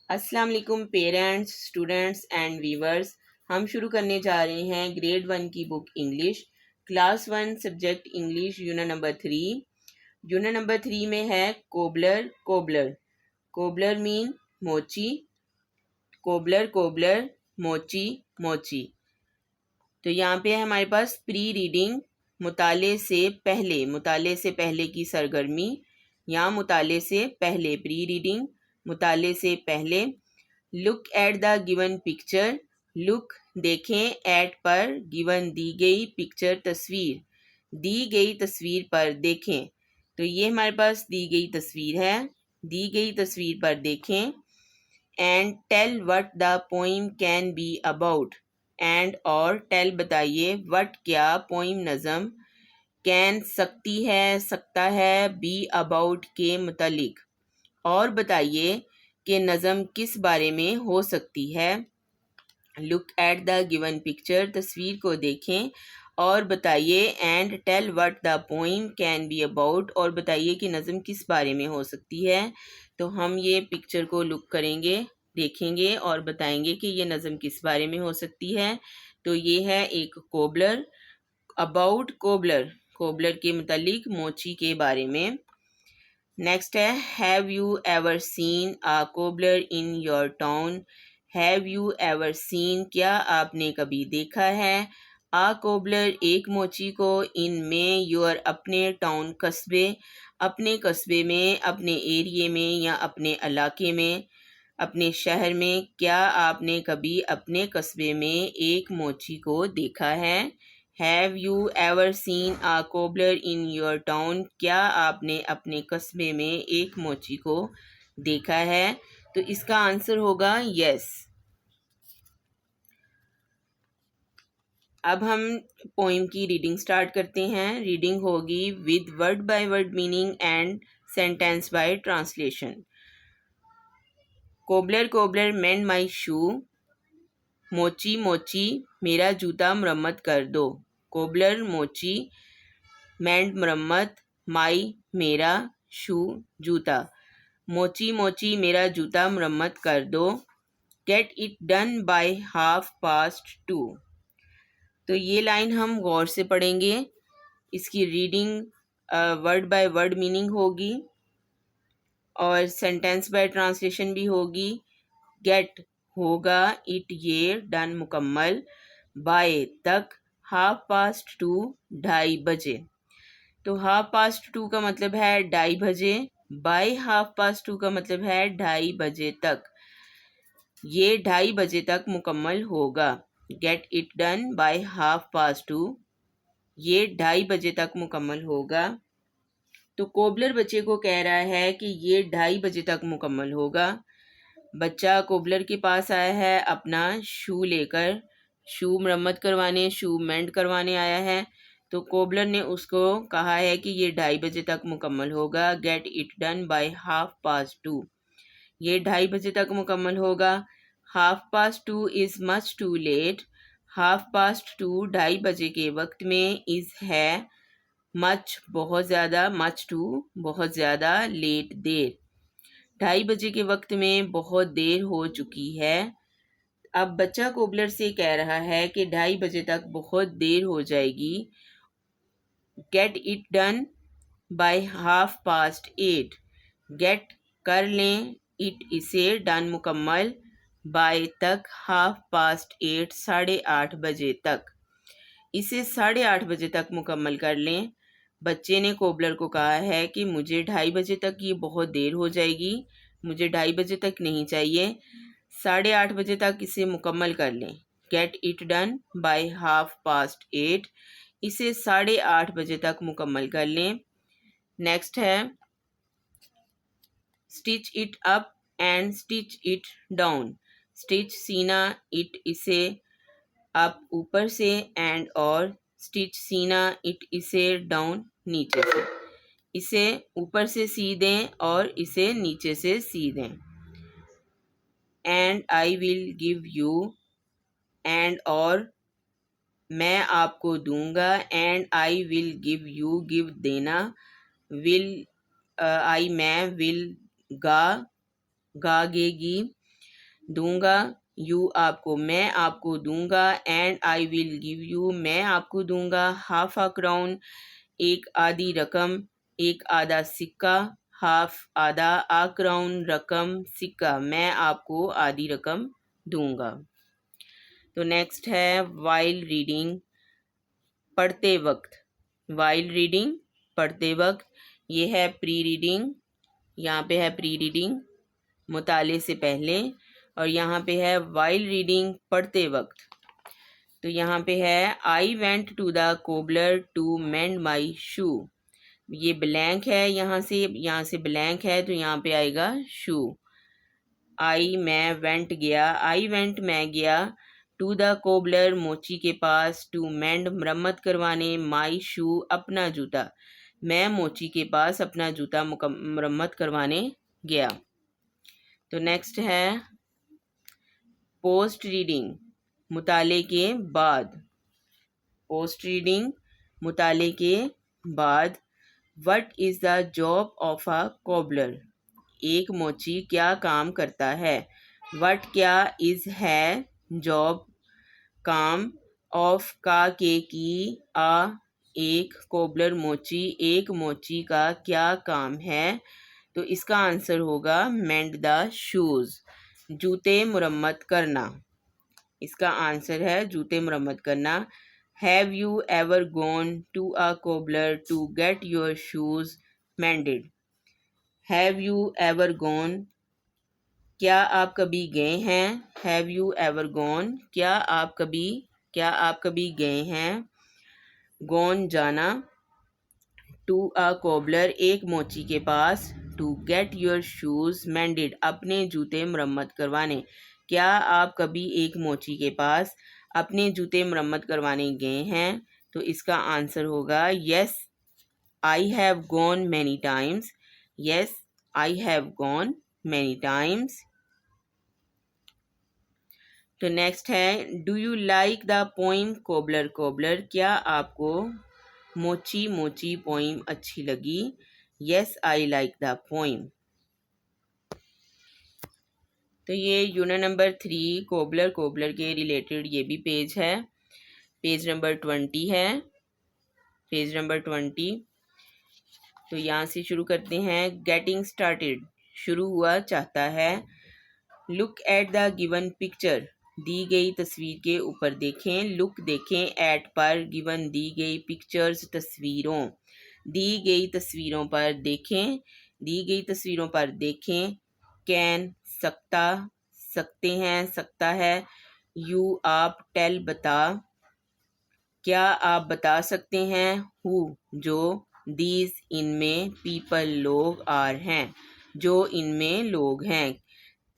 अस्सलाम वालेकुम parents, students and viewers. हम शुरू करने जा रहे हैं ग्रेड 1 की book English, class 1 subject English, unit number 3। Unit number 3 में है कोबलर कोबलर। कोबलर मीन मोची, कोबलर कोबलर, मोची मोची। तो यहाँ पे है हमारे पास प्री रीडिंग, मुताले से पहले की सरगर्मी। यहाँ मुताले से पहले, प्री रीडिंग मुताले से पहले। Look at the given picture, look देखें, एट पर, गिवन दी गई, पिक्चर तस्वीर, दी गई तस्वीर पर देखें। तो ये हमारे पास दी गई तस्वीर है, दी गई तस्वीर पर देखें। And tell what the poem can be about, and और टेल बताइए, व्हाट क्या, पोइम नज़म, कैन सकती है, सकता है, बी अबाउट के मुतालिक, और बताइए कि नज़म किस बारे में हो सकती है। Look at the given picture, तस्वीर को देखें और बताइए। And tell what the poem can be about, और बताइए कि नज़म किस बारे में हो सकती है। तो हम ये पिक्चर को लुक करेंगे, देखेंगे और बताएंगे कि ये नज़म किस बारे में हो सकती है। तो ये है एक कोबलर, अबाउट कोबलर, कोबलर के मुतालिक, मोची के बारे में। नेक्स्ट है have you ever seen a cobbler in your town, have you ever seen, क्या आपने कभी देखा है, आ कोबलर, एक मोची को, इन में, योर, अपने, टाउन, कस्बे, अपने कस्बे में, अपने एरिए में या अपने इलाके में, अपने शहर में। क्या आपने कभी अपने कस्बे में एक मोची को देखा है। Have you ever seen a cobbler in your town, क्या आपने अपने कस्बे में एक मोची को देखा है। तो इसका आंसर होगा यस। अब हम पोइम की रीडिंग स्टार्ट करते हैं। रीडिंग होगी with word by word meaning and sentence by translation. Cobbler cobbler mend my shoe, मोची मोची मेरा जूता मरम्मत कर दो। कोबलर मोची, मेंड मरम्मत, माई मेरा, शू जूता, मोची मोची मेरा जूता मरम्मत कर दो। Gate it done bye 2:30। तो ये लाइन हम गौर से पढ़ेंगे। इसकी reading word by word meaning होगी और सेंटेंस बाय ट्रांसलेशन भी होगी। गेट होगा, इट ये, डन मुकम्मल, बाय तक, 2:30 2:30 तो 2:30 का मतलब है 2:30, बाय 2:30 का मतलब है 2:30 तक। ये 2:30 तक मुकम्मल होगा। गेट इट डन बाय 2:30, ये 2:30 तक मुकम्मल होगा। तो कोबलर बच्चे को कह रहा है कि ये 2:30 तक मुकम्मल होगा। बच्चा कोबलर के पास आया है अपना शू लेकर, शू मरम्मत करवाने, शू मेंड करवाने आया है। तो कोबलर ने उसको कहा है कि ये 2:30 तक मुकम्मल होगा। गेट इट डन बाय 2:30, ये 2:30 तक मुकम्मल होगा। 2:30 इज़ मच टू लेट, 2:30 2:30 के वक्त में, इज़ है, मच बहुत ज़्यादा, मच टू बहुत ज़्यादा, लेट देर, 2:30 के वक्त में बहुत देर हो चुकी है। अब बच्चा कोबलर से कह रहा है कि 2:30 तक बहुत देर हो जाएगी। Get it done by 8:30, get कर लें, इट इसे, डन मुकम्मल, बाय तक, 8:30 8:30 तक, इसे 8:30 तक मुकम्मल कर लें। बच्चे ने कोबलर को कहा है कि मुझे 2:30 तक ये बहुत देर हो जाएगी, मुझे 2:30 तक नहीं चाहिए, 8:30 तक इसे मुकम्मल कर लें। गेट इट डन बाय 8:30, इसे 8:30 तक मुकम्मल कर लें। नेक्स्ट है stitch it up and stitch it down. Stitch सीना, इट इसे, अप ऊपर से, एंड और, स्टिच सीना, इट इसे, डाउन नीचे से, इसे ऊपर से सी दें और इसे नीचे से सी दें। And I will give you, and और मैं आपको दूंगा, and I will give you, give देना, विल आई मैं, विल गा, गागेगी, दूंगा, यू आपको, मैं आपको दूंगा, and I will give you, मैं आपको दूंगा, हाफ अ क्राउन, एक आधी रकम, एक आधा सिक्का, हाफ आधा, आ क्राउन रकम, सिक्का, मैं आपको आधी रकम दूंगा। तो नेक्स्ट है वाइल रीडिंग, पढ़ते वक्त, वाइल रीडिंग पढ़ते वक्त, ये है प्री रीडिंग, यहाँ पे है प्री रीडिंग मुताले से पहले, और यहाँ पे है वाइल रीडिंग पढ़ते वक्त। तो यहाँ पे है I went to the cobbler to mend my shoe, ये ब्लैंक है, यहाँ से ब्लैंक है, तो यहाँ पे आएगा शू। आई मैं वेंट गया, आई वेंट मैं गया, टू द कोबलर मोची के पास, टू मेंड मरम्मत करवाने, माई शू अपना जूता, मैं मोची के पास अपना जूता मरम्मत करवाने गया। तो नेक्स्ट है पोस्ट रीडिंग, मुताले के बाद, पोस्ट रीडिंग मुताले के बाद, what is the job of a cobbler, एक मोची क्या काम करता है, व्हाट क्या, इज़ है, जॉब काम, ऑफ का के की, आ एक, कोबलर मोची एक मोची का क्या काम है। तो इसका आंसर होगा मेंड द शूज़, जूते मुरम्मत करना, इसका आंसर है जूते मुरम्मत करना। Have you ever gone to a cobbler to get your shoes mended, have you ever gone, क्या आप कभी गए हैं, हैव यू एवर गॉन, क्या आप कभी गए हैं, गॉन जाना, टू अ कोबलर एक मोची के पास, to get your shoes mended अपने जूते मरम्मत करवाने, क्या आप कभी एक मोची के पास अपने जूते मरम्मत करवाने गए हैं। तो इसका आंसर होगा yes I have gone many times, yes I have gone many times. तो नेक्स्ट है do you like the poem cobbler cobbler, क्या आपको मोची मोची पोइम अच्छी लगी, yes I like the poem. तो ये यूनिट नंबर 3 कोबलर कोबलर के रिलेटेड ये भी पेज है, पेज नंबर 20 है, पेज नंबर 20। तो यहाँ से शुरू करते हैं, गेटिंग स्टार्टेड, शुरू हुआ चाहता है, look at the given picture, दी गई तस्वीर के ऊपर देखें, लुक देखें, एट पर, गिवन दी गई, पिक्चर्स तस्वीरों, दी गई तस्वीरों पर देखें, दी गई तस्वीरों पर देखें, कैन सकता, सकते हैं सकता है, यू आप, टेल बता, क्या आप बता सकते हैं, हु जो, दीज इनमें, पीपल लोग, आर हैं जो इनमें लोग हैं,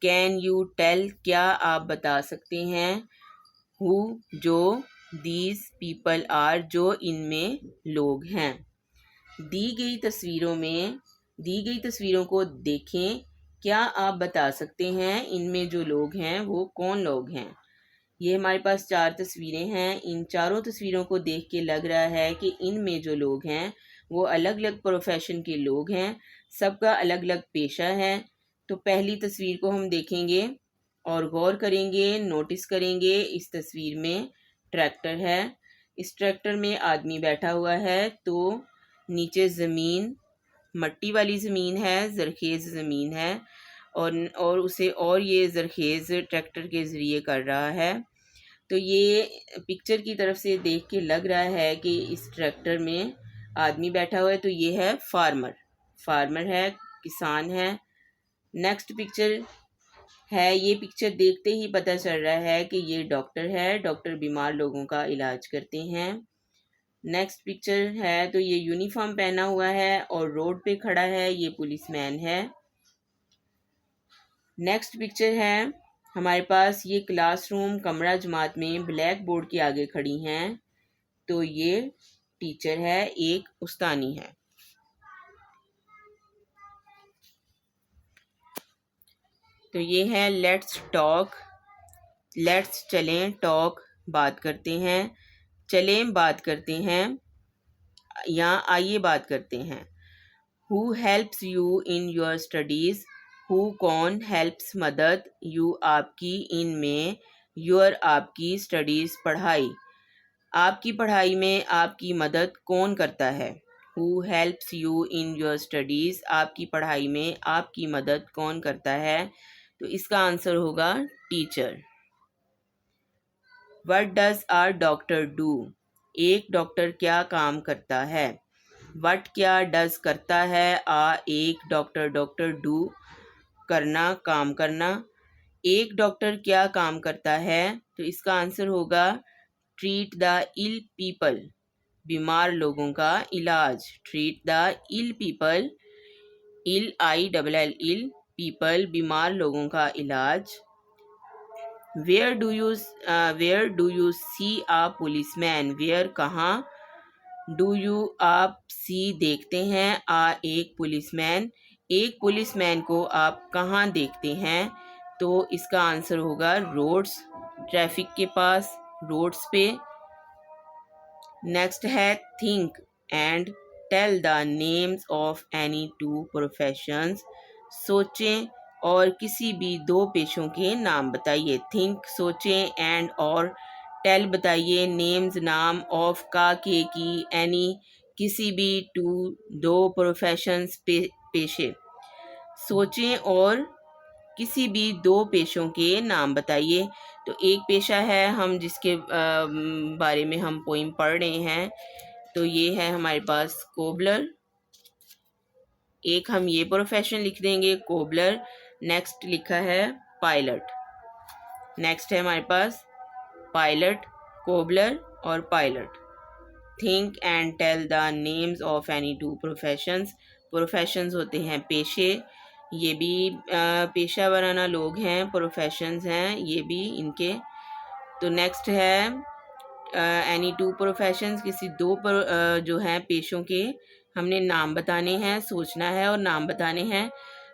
कैन यू टेल क्या आप बता सकते हैं, हु जो, दीज पीपल आर जो इनमें लोग हैं। दी गई तस्वीरों में, दी गई तस्वीरों को देखें, क्या आप बता सकते हैं इनमें जो लोग हैं वो कौन लोग हैं। ये हमारे पास 4 तस्वीरें हैं, इन चारों तस्वीरों को देख के लग रहा है कि इनमें जो लोग हैं वो अलग अलग प्रोफेशन के लोग हैं, सबका अलग अलग पेशा है। तो पहली तस्वीर को हम देखेंगे और गौर करेंगे, नोटिस करेंगे, इस तस्वीर में ट्रैक्टर है, इस ट्रैक्टर में आदमी बैठा हुआ है, तो नीचे ज़मीन मट्टी वाली ज़मीन है, ज़रखेज़ ज़मीन है, और उसे और ये ज़रखेज़ ट्रैक्टर के ज़रिए कर रहा है। तो ये पिक्चर की तरफ से देख के लग रहा है कि इस ट्रैक्टर में आदमी बैठा हुआ है, तो ये है फार्मर, फार्मर है, किसान है। नेक्स्ट पिक्चर है, ये पिक्चर देखते ही पता चल रहा है कि ये डॉक्टर है, डॉक्टर बीमार लोगों का इलाज करते हैं। नेक्स्ट पिक्चर है, तो ये यूनिफॉर्म पहना हुआ है और रोड पे खड़ा है, ये पुलिसमैन है। नेक्स्ट पिक्चर है हमारे पास, ये क्लासरूम कमरा जमात में ब्लैक बोर्ड के आगे खड़ी हैं, तो ये टीचर है, एक उस्तानी है। तो ये है लेट्स टॉक, लेट्स चलें, टॉक बात करते हैं, चलें बात करते हैं, यहाँ आइए बात करते हैं। Who helps you in your studies, who कौन, हेल्प्स मदद, यू आपकी, इन में, योर आपकी, स्टडीज़ पढ़ाई। आपकी पढ़ाई में आपकी मदद कौन करता है? Who helps you in your studies. आपकी पढ़ाई में आपकी मदद कौन करता है? तो इसका आंसर होगा teacher. What does a doctor do. एक डॉक्टर क्या काम करता है? वट क्या, डज करता है, एक डॉक्टर, डॉक्टर डू करना, काम करना। एक डॉक्टर क्या काम करता है? तो इसका आंसर होगा ट्रीट द इल पीपल, बीमार लोगों का इलाज। Treat the ill people, ill I double L ill, people बीमार लोगों का इलाज। Where do you see a policeman. Where कहाँ, डू यू आप सी देखते हैं, आ एक पुलिसमैन, एक पुलिसमैन को आप कहाँ देखते हैं? तो इसका आंसर होगा रोड्स, ट्रैफिक के पास, रोड्स पे। नेक्स्ट है think and tell the names of any two professions. सोचें और किसी भी दो पेशों के नाम बताइए। थिंक सोचें, एंड और टेल बताइए, नेम्स नाम, ऑफ का के की, एनी किसी भी, टू दो, प्रोफेशंस पेशे। सोचें और किसी भी दो पेशों के नाम बताइए। तो एक पेशा है हम जिसके बारे में हम पोइम पढ़ रहे हैं, तो ये है हमारे पास कोबलर। एक हम ये प्रोफेशन लिख देंगे कोबलर। नेक्स्ट लिखा है पायलट। नेक्स्ट है हमारे पास पायलट, कोबलर और pilot. Think and tell the names of any two professions. Professions होते हैं पेशे, ये भी पेशा वराना लोग हैं, प्रोफेशंस हैं ये भी इनके। तो नेक्स्ट है एनी टू प्रोफेशंस, किसी दो जो हैं पेशों के हमने नाम बताने हैं, सोचना है और नाम बताने हैं।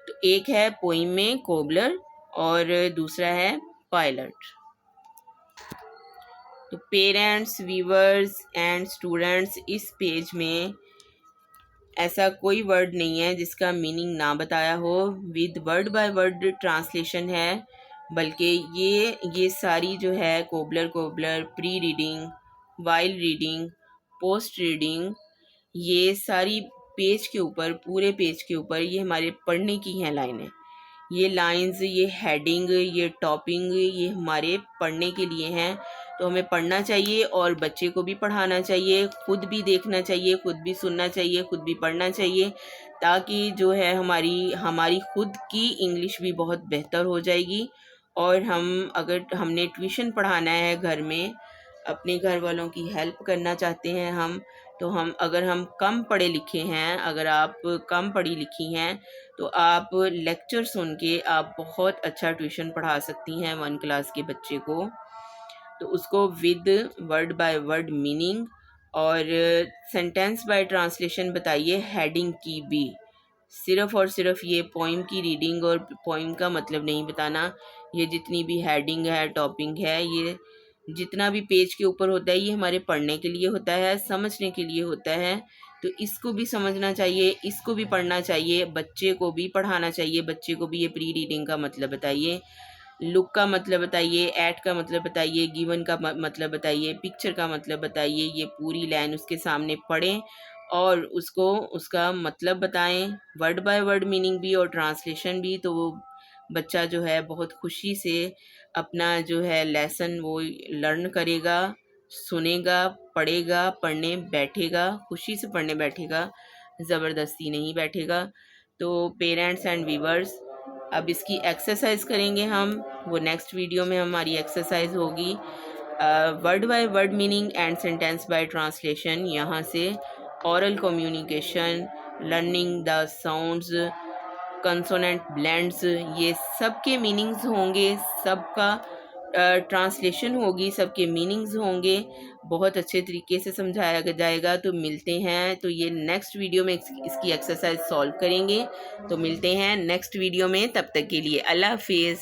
तो एक है पोइम में कोबलर और दूसरा है पायलट। तो पेरेंट्स, व्यूअर्स एंड स्टूडेंट्स, इस पेज में ऐसा कोई वर्ड नहीं है जिसका मीनिंग ना बताया हो। With word by word translation है, बल्कि ये सारी जो है cobbler pre reading, while reading, post reading, ये सारी पेज के ऊपर, पूरे पेज के ऊपर ये हमारे पढ़ने की हैं लाइनें। ये लाइंस, ये हेडिंग, ये टॉपिंग, ये हमारे पढ़ने के लिए हैं। तो हमें पढ़ना चाहिए और बच्चे को भी पढ़ाना चाहिए, खुद भी देखना चाहिए, खुद भी सुनना चाहिए, खुद भी पढ़ना चाहिए, ताकि जो है हमारी खुद की इंग्लिश भी बहुत बेहतर हो जाएगी। और अगर हमने ट्यूशन पढ़ाना है घर में, अपने घर वालों की हेल्प करना चाहते हैं तो अगर हम कम पढ़े लिखे हैं, अगर आप कम पढ़ी लिखी हैं, तो आप लेक्चर सुन के आप बहुत अच्छा ट्यूशन पढ़ा सकती हैं 1 क्लास के बच्चे को। तो उसको with word by word meaning और सेंटेंस बाय ट्रांसलेशन बताइए, हेडिंग की भी। सिर्फ और सिर्फ ये पोइम की रीडिंग और पोइम का मतलब नहीं बताना। ये जितनी भी हेडिंग है, टॉपिंग है, ये जितना भी पेज के ऊपर होता है, ये हमारे पढ़ने के लिए होता है, समझने के लिए होता है। तो इसको भी समझना चाहिए, इसको भी पढ़ना चाहिए, बच्चे को भी पढ़ाना चाहिए। बच्चे को भी ये प्री रीडिंग का मतलब बताइए, लुक का मतलब बताइए, एट का मतलब बताइए, गिवन का मतलब बताइए, पिक्चर का मतलब बताइए। ये पूरी लाइन उसके सामने पढ़ें और उसका मतलब बताएं, वर्ड बाय वर्ड मीनिंग भी और ट्रांसलेशन भी। तो वो बच्चा जो है बहुत खुशी से अपना जो है लेसन वो लर्न करेगा, सुनेगा, पढ़ेगा, पढ़ने बैठेगा, खुशी से पढ़ने बैठेगा, ज़बरदस्ती नहीं बैठेगा। तो पेरेंट्स एंड व्यूअर्स, अब इसकी एक्सरसाइज करेंगे हम, वो नेक्स्ट वीडियो में हमारी एक्सरसाइज होगी। Word by word meaning and sentence by translation, यहाँ से oral communication, learning the sounds, consonant blends, ये सब के मीनिंग्स होंगे, सबका ट्रांसलेशन होगी, सबके मीनिंग्स होंगे, बहुत अच्छे तरीके से समझाया जाएगा। तो मिलते हैं, तो ये नेक्स्ट वीडियो में इसकी एक्सरसाइज सॉल्व करेंगे। तो मिलते हैं नेक्स्ट वीडियो में, तब तक के लिए अल्लाह हाफिज़।